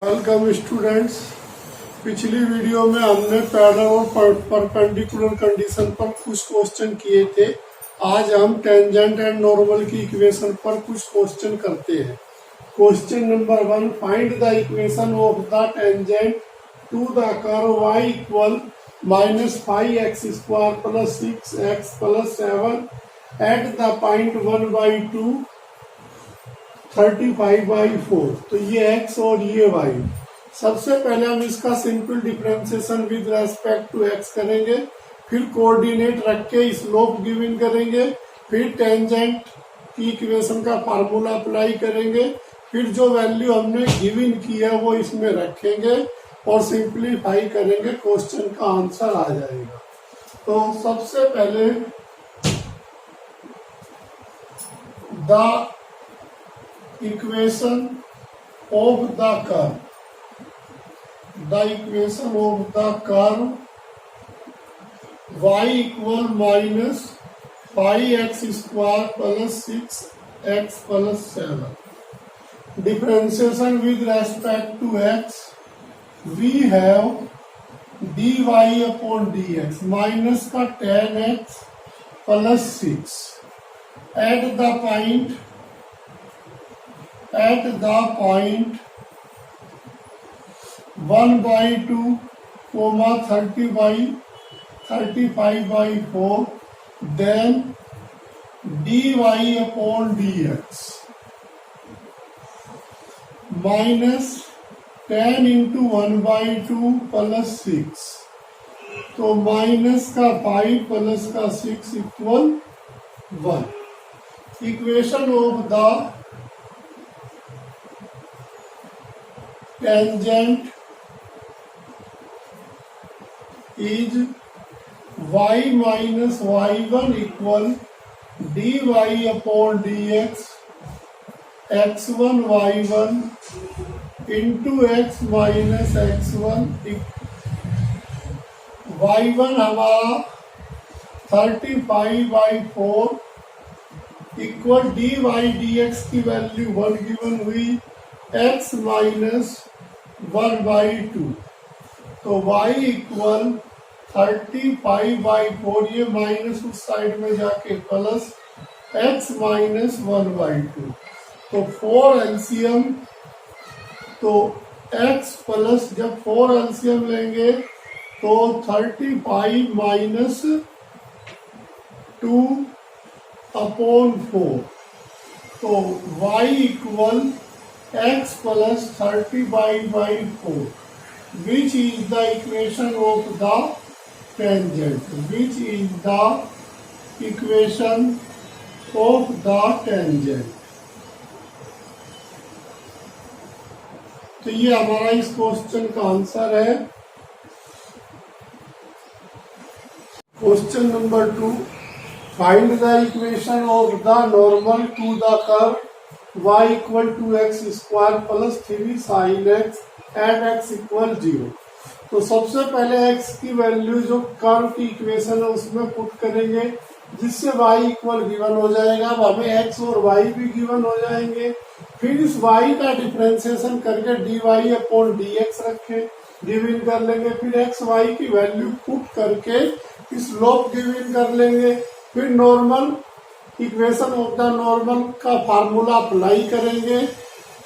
Welcome students. पिछली video में हमने पैरेलल और परपेंडिकुलर कंडीशन पर कुछ क्वेश्चन किए थे। आज हम टेंजेंट एंड नॉर्मल की इक्वेशन पर कुछ क्वेश्चन करते हैं। Question number 1, find the equation of the tangent to the curve y equal -5x² + 6x + 7 at the point 1/2 35/4। तो ये x और ये y। सबसे पहले हम इसका simple differentiation with respect to x करेंगे, फिर कोऑर्डिनेट रख के स्लोप गिवन करेंगे, फिर टेंजेंट की इक्वेशन का फार्मूला अप्लाई करेंगे, फिर जो वैल्यू हमने गिवन की है वो इसमें रखेंगे और सिंप्लीफाई करेंगे, क्वेश्चन का आंसर आ जाएगा। तो सबसे पहले the equation of the curve, the equation of the curve y equal -5x² + 6x + 7. Differentiation with respect to x, we have dy upon dx minus का tan x + 6 at the point 1/2, 35/4, then dy upon dx minus tan into 1/2 plus 6, तो minus का 5 plus का 6 equal 1। Equation of the tangent is y minus y1 equal dy upon dx x1 y1 into x minus x1 y1 हमारा 35/4 equal dy dx की value 1 given हुई, x minus 1/2, तो y equal 35/4, ये minus उस side में जाके plus x minus 1/2, तो 4 LCM, तो x प्लस जब 4 एलसीएम लेंगे तो 35 माइनस 2 अपॉन 4, तो y equal x plus 30/4, which is the equation of the tangent, which is the equation of the tangent। तो ये हमारा इस क्वेश्चन का आंसर है। Question number 2, find the equation of the normal to the curve y equal 2x² plus 3 sin x and x equal 0। तो सबसे पहले x की वैल्यू जो कर्व की इक्वेशन है उसमें पुट करेंगे, जिससे y इक्वल गिवन हो जाएगा। अब हमें x और y भी गिवन हो जाएंगे, फिर इस y का डिफरेंशिएशन करके dy अपॉन dx रखें, गिवन कर लेंगे, फिर x y की वैल्यू पुट करके स्लोप गिवन कर लेंगे, फिर normal equation of the normal का फार्मूला अप्लाई करेंगे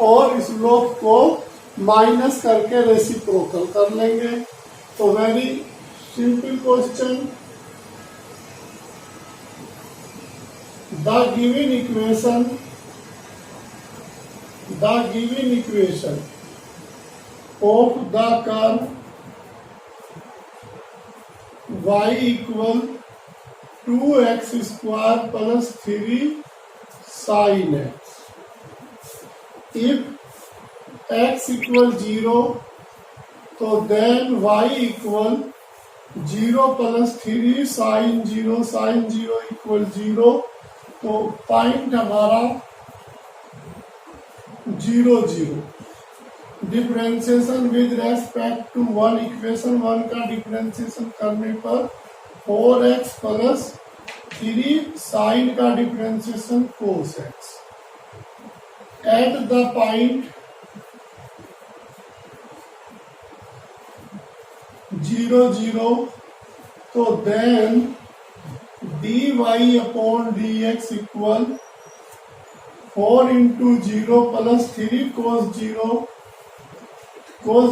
और इस स्लोप को माइनस करके रेसिप्रोकल कर लेंगे। तो very simple question, the given equation of the curve y equal 2x² plus 3 sin x। If x equal 0, तो then y equal 0 plus 3 sin 0 equal 0, तो पॉइंट हमारा 0 0। Differentiation with respect to 1, equation 1 का differentiation करने पर 4x plus 3 sine का differentiation cos x at the point 0 0, तो then dy upon dx equal 4 into 0 plus 3 cos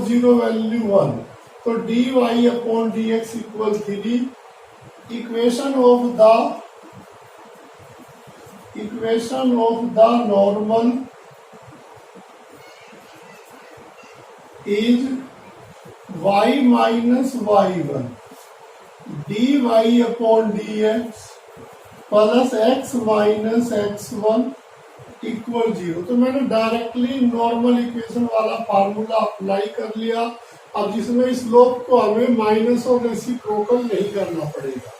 0 value 1, तो dy upon dx equal 3. Equation of the normal is y minus y1 dy upon dx plus x minus x1 equal 0. तो मैंने directly normal equation वाला formula apply कर लिया. अब जिसमें slope को हमें माइनस और रेसिप्रोकल नहीं करना पड़ेगा.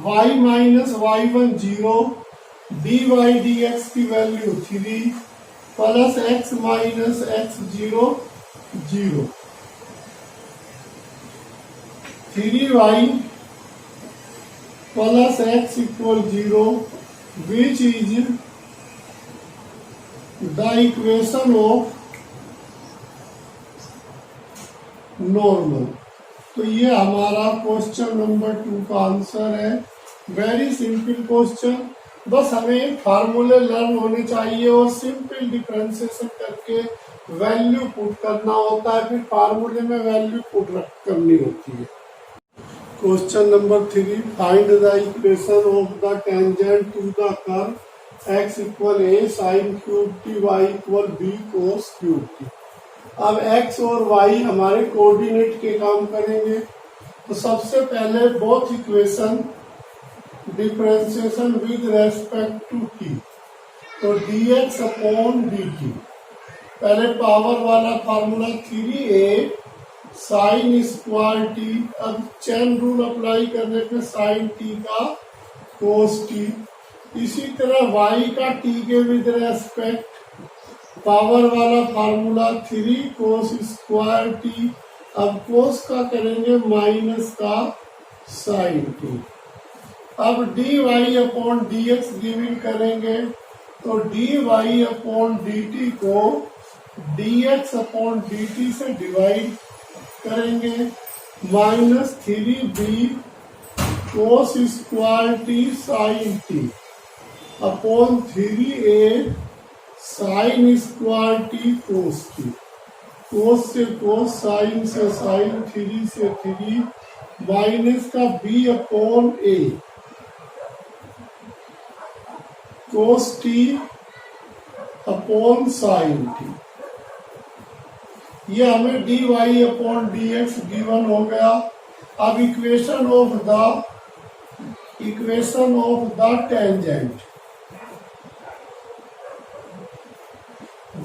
y minus y1 0, dy dx की value 3 plus x minus x0 0, 3y plus x equal 0, which is the equation of normal. तो ये हमारा क्वेश्चन नंबर 2 का आंसर है. Very simple question. बस हमें फार्मूले लर्न होने चाहिए और सिंपल डिफरेंशिएशन करके वैल्यू पुट करना होता है. फिर फार्मूले में वैल्यू पुट करनी होती है. Question number 3, find the equation of the tangent to the curve x equal a sin cube t y equal b cos cube t. अब x और y हमारे कोऑर्डिनेट के काम करेंगे. तो सबसे पहले both equation differentiation with respect to t. तो dx अपॉन dt, पहले पावर वाला formula 3a sine square t. अब चेन रूल अप्लाई करने पे साइन t का कोस t. इसी तरह y का t के विद रेस्पेक्ट पावर वाला फार्मूला 3 कोस स्क्वायर t. अब कोस का करेंगे माइनस का साइन t. अब dy अपॉन dx गिविंग करेंगे. तो dy अपॉन dt को dx अपॉन dt से डिवाइड करेंगे. Minus 3b cos square t sine t upon 3a sine square t cos t. Cos से कोस, साइन से sign, 3 से 3, minus का b upon a cos t upon sine t. ये हमें dy upon dx given हो गया. अब equation of the tangent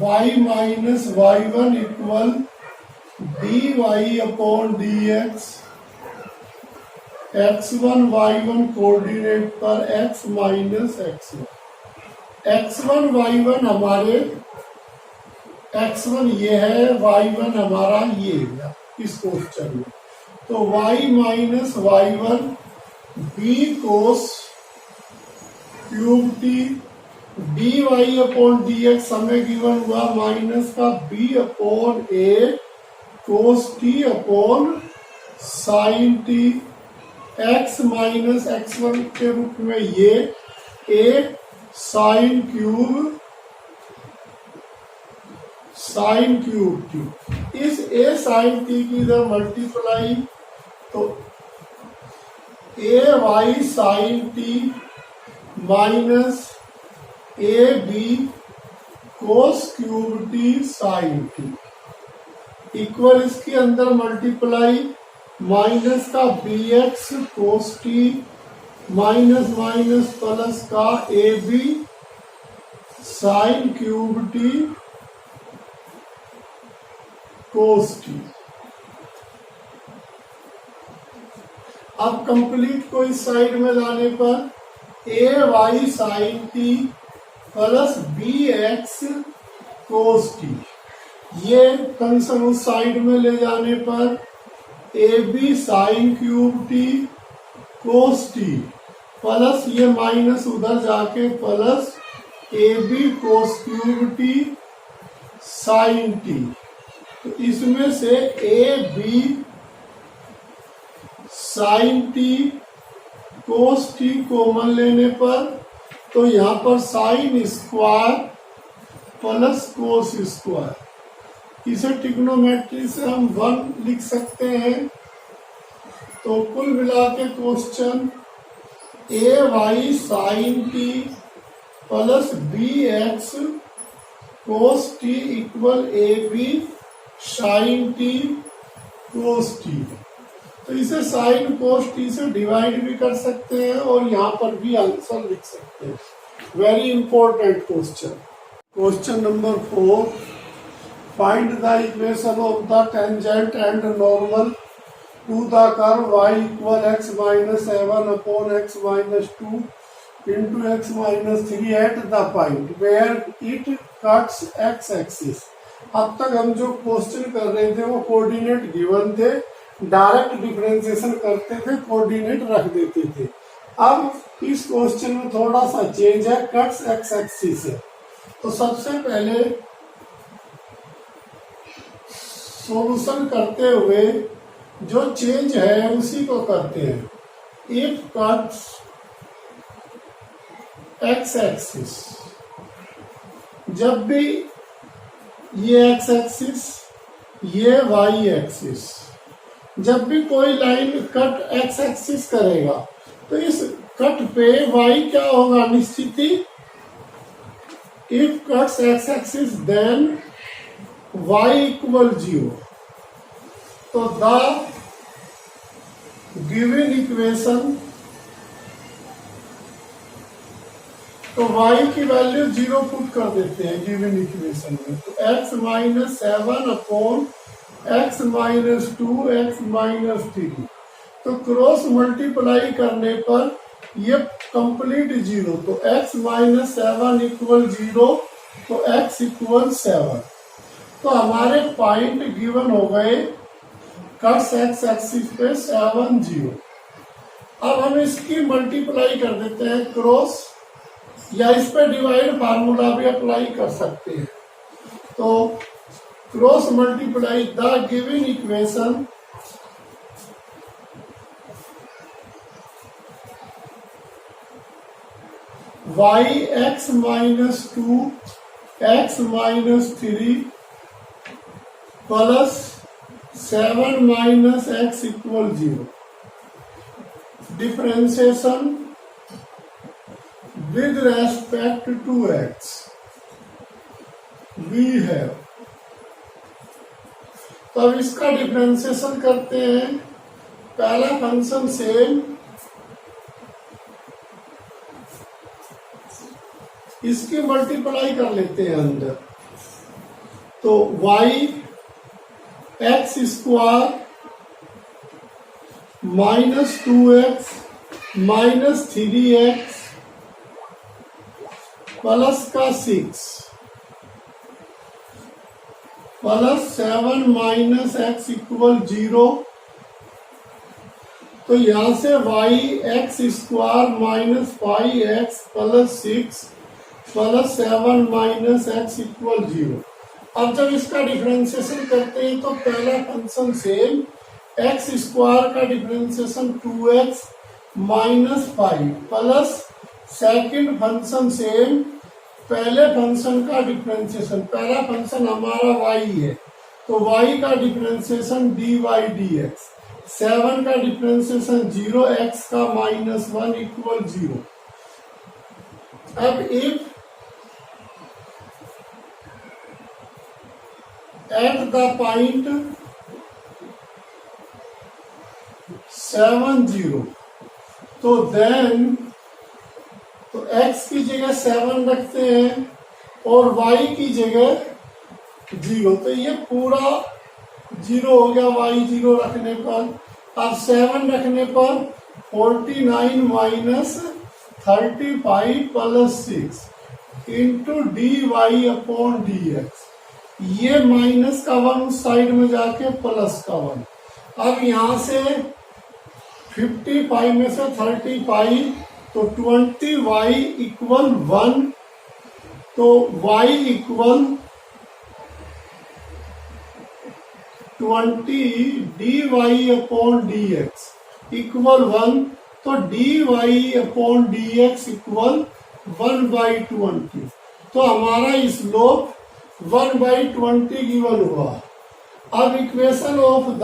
y minus y1 equal dy upon dx x1 y1 coordinate पर x minus x1. x1 y1 हमारे x1 ये है, y1 हमारा ये है इस क्वेश्चन में. तो y minus y1 b cos cube t dy upon dx हमें गिवन हुआ माइनस का b upon a cos t upon sine t. x minus x1 के रूप में ये a साइन क्यूब t. इस a साइन t की इधर मल्टीप्लाई, तो a y sine t minus A B cos cube t sine t equal इसके अंदर मल्टीप्लाई माइनस का bx cos t minus minus plus का ए B sine cube t cos t. अब complete को इस साइड में लाने पर A Y sine t plus B X cos t. ये फंक्शन उस साइड में ले जाने पर A B sine cube t cos t plus ये माइनस उधर जाके plus A B cos cube t sine t. तो इसमें से A B sine T cos T common लेने पर तो यहाँ पर sine square plus cos square, इसे ट्रिग्नोमेट्री से हम 1 लिख सकते हैं। तो कुल मिला के question A Y sine T plus B X cos T equal A B sine T cos T. तो इसे साइन कोस टी से डिवाइड भी कर सकते हैं और यहाँ पर भी आंसर लिख सकते हैं। Very important question. Question number 4, find the equation of the tangent and normal to the curve y equal x minus 7 upon x minus 2 into x minus 3 at the point where it cuts x axis. अब तक हम जो question कर रहे थे वो coordinate given थे, direct differentiation करते थे, कोऑर्डिनेट रख देते थे। अब इस क्वेश्चन में थोड़ा सा चेंज है, कट्स x एक्सिस है। तो सबसे पहले सॉल्यूशन करते हुए जो चेंज है उसी को करते हैं। इफ कट्स x एक्सिस, जब भी ये x एक्सिस ये y एक्सिस, जब भी कोई लाइन कट x एक्सिस करेगा तो इस कट पे y क्या होगा निश्चित ही। If cuts x axis then y equal 0। तो द गिवन इक्वेशन, तो y की वैल्यू 0 पुट कर देते हैं गिवन इक्वेशन में। तो x minus 7 upon x minus 2 x minus 3। तो क्रॉस मल्टीप्लाई करने पर ये कंप्लीट 0। तो x माइनस 7 इक्वल 0, तो x इक्वल 7। तो हमारे पॉइंट गिवन हो गए कट्स x एक्सिस पे 7 0। अब हम इसकी मल्टीप्लाई कर देते हैं क्रॉस, या इस पे डिवाइड फार्मूला भी अप्लाई कर सकते हैं। तो cross multiply the given equation y x minus 2 x minus 3 plus 7 minus x equal 0। Differentiation with respect to x we have। तो अब इसका डिफरेंशिएशन करते हैं। पहला फंक्शन सेम, इसकी मल्टीप्लाई कर लेते हैं अंदर। तो y x square minus 2x minus 3x plus का 6 प्लस 7 माइनस x इक्वल 0। तो यहां से y x square minus 5x plus 6 plus 7 minus x equal 0। अब जब इसका डिफरेंशिएशन करते हैं तो पहला फंक्शन सेम, x स्क्वायर का differentiation 2x minus 5 plus second function same, पहले फंक्शन का डिफरेंशिएशन, पहला फंक्शन हमारा y है तो y का डिफरेंशिएशन dy dx, 7 का डिफरेंशिएशन 0, x का माइनस 1 इक्वल 0। अब इफ एट द पॉइंट 7 0, तो देन तो x की जगह 7 रखते हैं और y की जगह 0। तो ये पूरा 0 हो गया y 0 रखने पर। अब 7 रखने पर 49 minus 35 plus 6 into D Y upon D X. ये माइनस का 1 उस साइड में जाके प्लस का 1। अब यहां से 55 में से 35 तो 20y इक्वल 1। तो y equal 20 dy upon dx। Equal 1, तो dy अपॉन dx इक्वल 1/20। तो हमारा स्लोप 1/20 गिवन हुआ। अब equation of the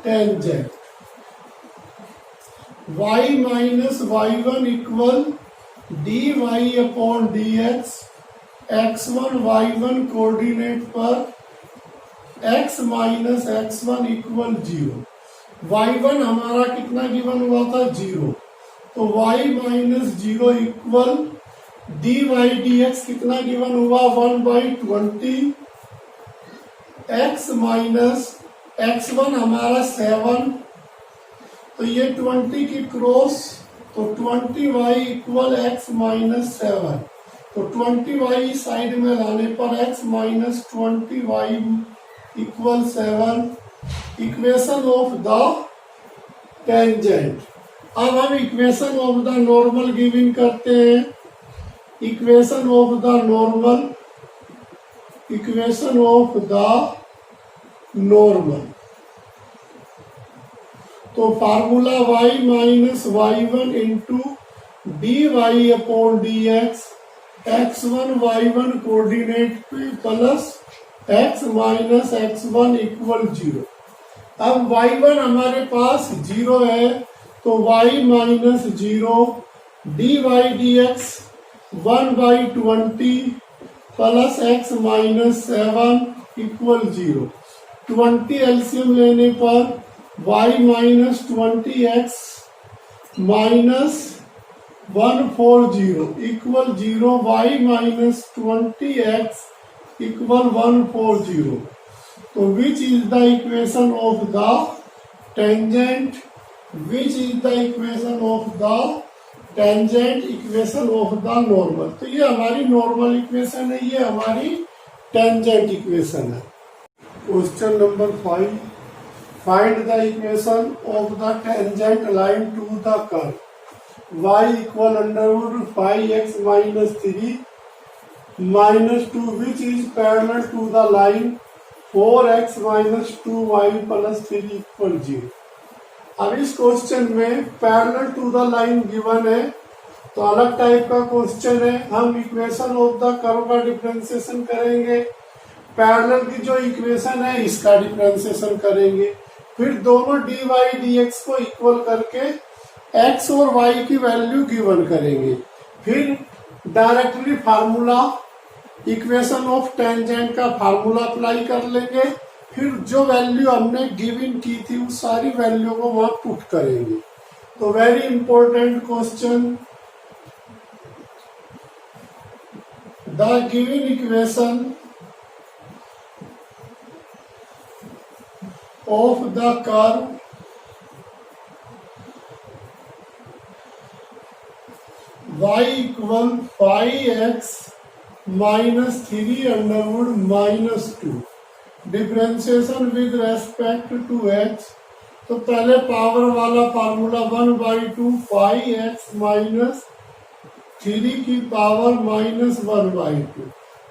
tangent, y minus y1 equal dy upon dx, x1 y1 coordinate पर x minus x1 equal 0। y1 हमारा कितना given हुआ था? 0। तो y minus 0 equal dy dx कितना गिवन हुआ? 1/20। x माइनस x1 हमारा 7, तो ये 20 की क्रॉस, तो 20y इक्वल x माइनस 7। तो 20y साइड में लाने पर x minus 20y equal 7। Equation of the tangent. अब हम equation of the normal giving करते हैं। इक्वेशन ऑफ द नॉर्मल, तो formula y minus y1 into dy upon dx, x1 y1 coordinate पे plus x minus x1 equal 0। अब y1 हमारे पास 0 है, तो y minus 0 dy dx 1/20 plus x minus 7 equal 0। 20 LCM लेने पर y minus 20x minus 140 equal 0, y minus 20x equal 140। तो which is the equation of the tangent? Equation of the normal. तो ये हमारी नॉर्मल इक्वेशन है, ये हमारी tangent equation है। Question number 5, find the equation of the tangent line to the curve y equal under root 5x minus 3 minus 2 which is parallel to the line 4x minus 2y plus 3 equal 0। अब इस question में parallel to the line given है, तो अलग type का question है। हम equation of the curve का डिफरेंशिएशन करेंगे, पैरेलल की जो इक्वेशन है इसका डिफरेंशिएशन करेंगे, फिर दोनों dy dx को इक्वल करके x और y की वैल्यू गिवन करेंगे, फिर directly formula equation of tangent का फार्मूला अप्लाई कर लेंगे, फिर जो वैल्यू हमने गिवन की थी उस सारी वैल्यू को वहां पुट करेंगे। तो very important question, the given equation of the curve y equal 5x minus 3 underwood minus 2, differentiation with respect to x। तो पहले पावर वाला फार्मूला 1/2 5x माइनस 3 की पावर माइनस 1/2।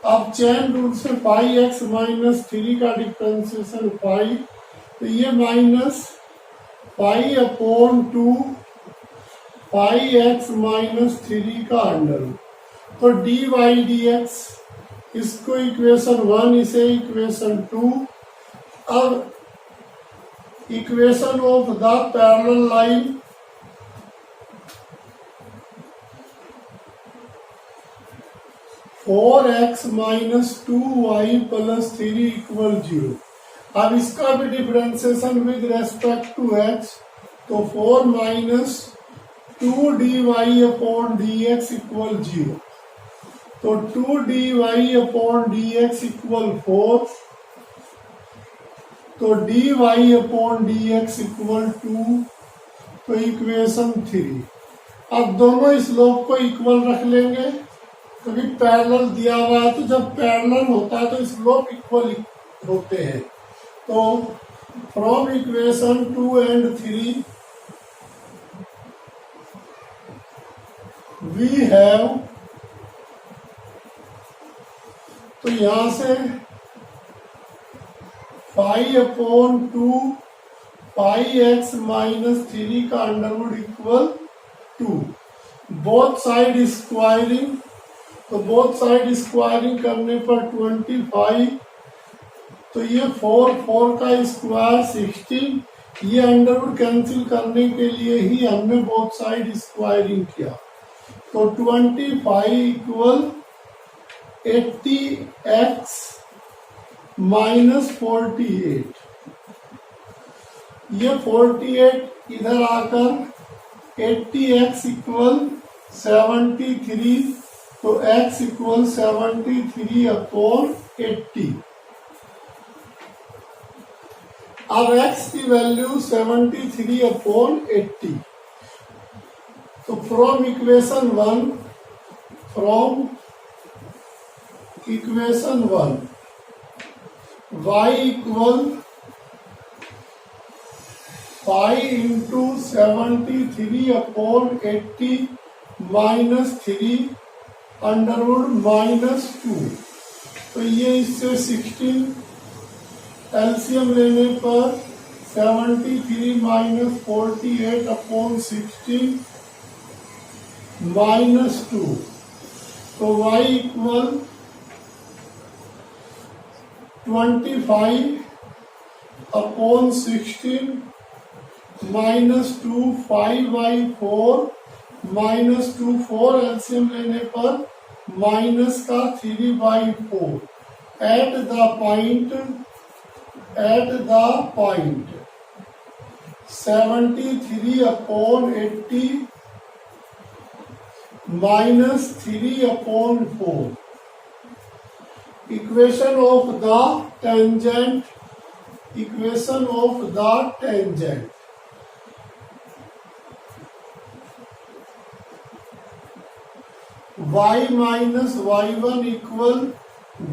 अब चेन रूल से 5x माइनस 3 का differentiation 5, तो ये minus 5 upon 2 5x minus 3 का अंडर। तो dy dx, इसको इक्वेशन 1, इसे इक्वेशन 2। अब equation of the parallel line, four X minus 2y plus 3 equal 0। अब इसका भी differentiation with respect to x, तो 4 minus 2 dy upon dx equal 0। तो 2 dy अपॉन dx इक्वल 4, तो dy अपॉन dx इक्वल 2, तो equation 3। अब दोनों स्लोप को इक्वल रख लेंगे, क्योंकि पैरेलल दिया हुआ है, तो जब पैरेलल होता है तो स्लोप इक्वल होते हैं। तो from equation 2 and 3 we have, तो यहां से pi upon 2 pi X minus 3 का under root equal 2। Both side squaring, तो बोथ साइड स्क्वायरिंग करने पर 25, तो ये 4 का स्क्वायर 16। ये अंडरवुड कैंसिल करने के लिए ही हमने बोथ साइड स्क्वायरिंग किया। तो 25 इक्वल 80x माइनस 48। ये 48 इधर आकर 80x इक्वल 73, तो x इक्वल 73 अपॉन 80। अब x की वैल्यू 73 अपॉन 80। तो from equation 1 y equal 5 into 73 upon 80 minus 3 under root minus 2। तो ये इससे 16 एलसीएम लेने पर 73 माइनस 48 अपॉन 16 माइनस 2। तो y equal 25 upon 16 minus 2, 5/4 minus 2, 4 LCM लेने पर माइनस का 3/4। Eight the point 73 upon 80 minus 3 upon 4। Equation of the tangent, equation of the tangent. y minus y1 equal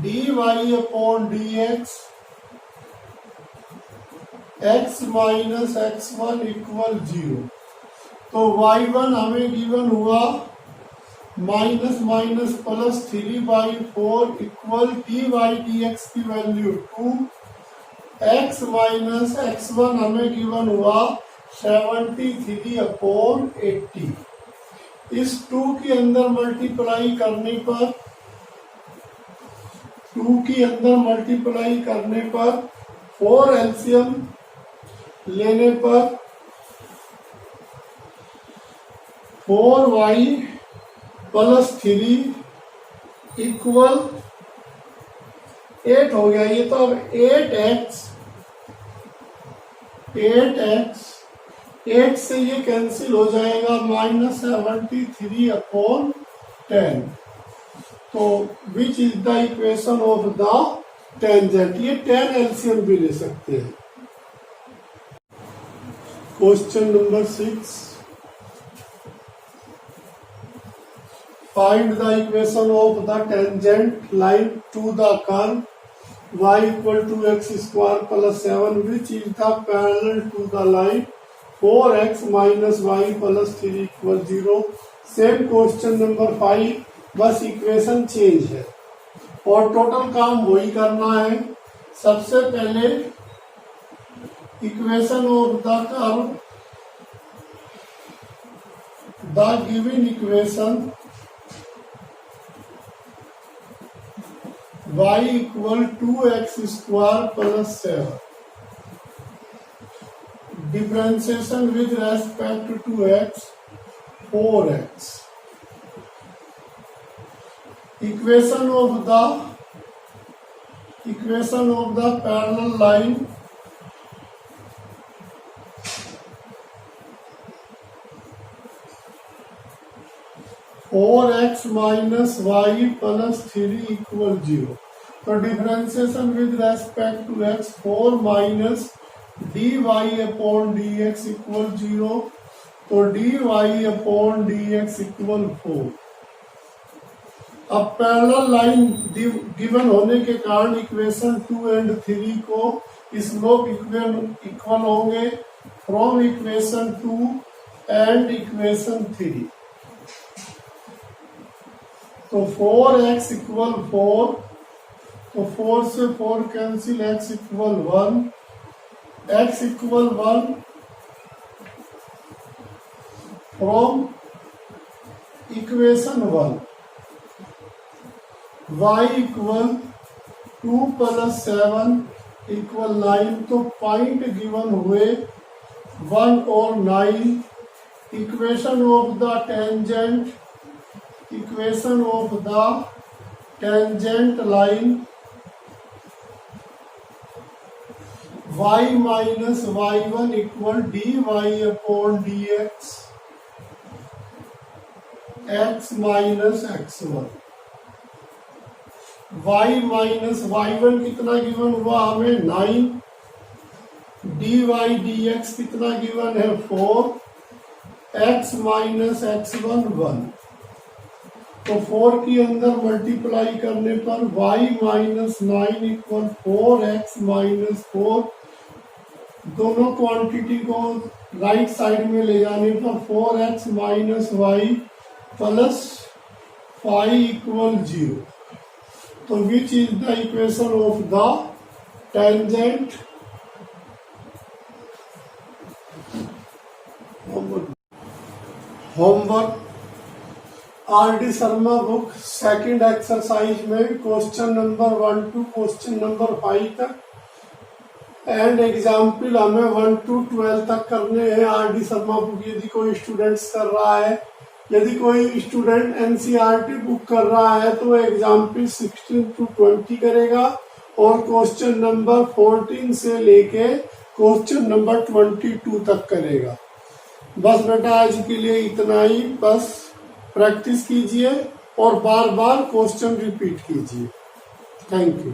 dy upon dx, x minus x1 equal 0। तो y1 हमें given हुआ minus minus plus 3/4 equal dy/dx की value 2। x minus x1 हमें given हुआ 73 upon 80। इस 2 के अंदर multiply करने पर 2 के अंदर मल्टीप्लाई करने पर 4 एलसीएम लेने पर 4y प्लस 3 इक्वल 8 हो गया। ये तो अब 8 से ये कैंसिल हो जाएगा, माइनस 73 अपॉन 10। तो which is the equation of the tangent. ये 10 एलसीएम भी ले सकते हैं। Question number 6, find the equation of the tangent line to the curve y equal to X square plus 7 which is the parallel to the line 4x minus y plus 3 equal 0। Same question number 5, बस equation change है और total काम वही करना है। सबसे पहले equation of the curve, the given equation y equal 2x square plus 7, differentiation with respect to x 4x, equation of the parallel line four X minus Y plus 3 equal 0। तो differentiation with respect to x 4 minus dy upon dx equal 0। तो dy upon dx equal 4। अब parallel line given होने के कारण equation 2 and 3 को slope equal होंगे from equation 2 and equation 3। तो 4x equal 4, तो 4 से 4 cancel, x equal 1, x equal 1 from equation 1, y equal 2 plus 7 equal 9। तो पॉइंट गिवन हुए 1 और 9। Equation of the tangent, equation of the tangent line y minus y1 equal dy upon dx x minus x1। y minus y1 कितना given हुआ हमें 9, dy dx कितना given है 4, x minus x1 1। तो 4 के अंदर मल्टीप्लाई करने पर y minus 9 equal 4x minus 4। दोनों क्वांटिटी को राइट साइड में ले जाने पर 4x minus y plus 5 equal 0। तो which is the equation of the tangent. Homework R D. Sharma book second exercise में question number 1 to question number 5 तक एंड एग्जाम्पल हमें 1 to 12 तक करने हैं। आर.डी. शर्मा बुक यदि कोई स्टूडेंट्स कर रहा है, यदि कोई स्टूडेंट एनसीईआरटी बुक कर रहा है तो एग्जाम्पल 16 to 20 करेगा और क्वेश्चन नंबर 14 से लेके क्वेश्चन नंबर 22 तक करेगा। बस बेटा आज के लिए इतना ही। बस प्रैक्टिस कीजिए और बार बार क्वेश्चन रिपीट कीजिए। Thank you.